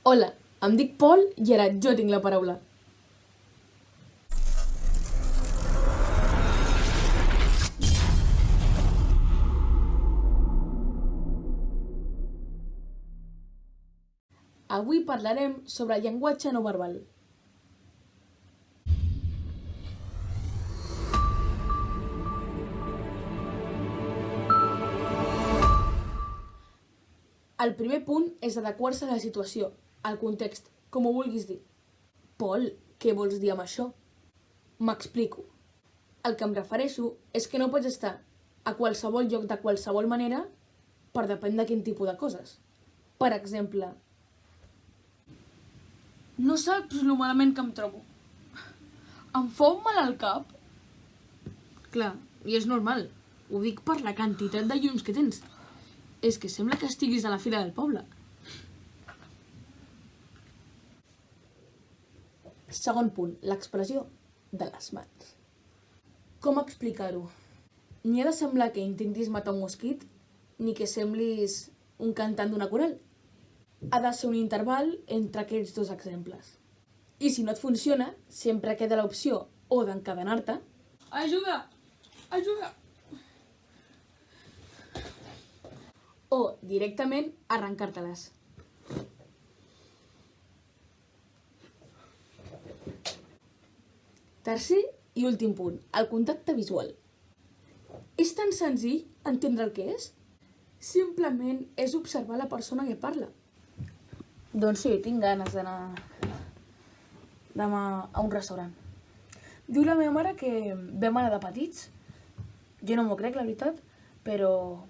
Hola, em dic Pol i ara jo tinc la paraula. Avui parlarem sobre el llenguatge no verbal. El primer punt és adequar-se a la situació, al context, com ho vulguis dir. Pol, què vols dir amb això? M'explico. El que em refereixo és que no pots estar a qualsevol lloc de qualsevol manera per depèn de quin tipus de coses. Per exemple, no saps lo malament que em trobo. Em fa un mal al cap? Clar, i és normal. Ho dic per la quantitat de llums que tens. És que sembla que estiguis a la fira del poble. Segon punt, l'expressió de les mans. Com explicar-ho? Ni ha de semblar que intentis matar un mosquit, ni que semblis un cantant d'una coral. Ha de ser un interval entre aquests dos exemples. I si no et funciona, sempre queda l'opció o d'encadenar-te. Ajuda! Ajuda! O directament arrencar-te-les. Tercer i últim punt, el contacte visual. És tan senzill entendre el que és? Simplement és observar la persona que parla. Doncs sí, tinc ganes d'anar demà a un restaurant. Diu la meva mare que vam anar de petits. Jo no m'ho crec, la veritat, però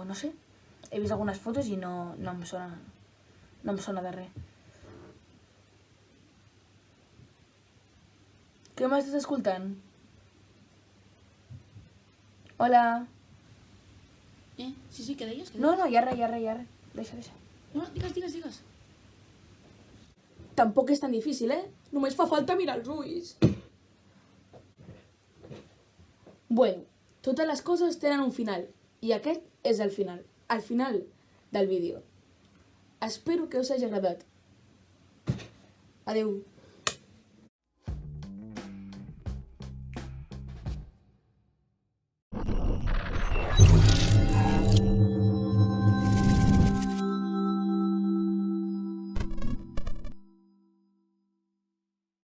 no sé. He vist algunes fotos i no em sona de res. Què m'estàs escoltant? Hola. Sí, què deies? No, hi ha res. Deixa. No, digues. Tampoc és tan difícil, Només fa falta mirar els ulls. Bueno, totes les coses tenen un final, i aquest és el final del vídeo. Espero que us hagi agradat. Adeu.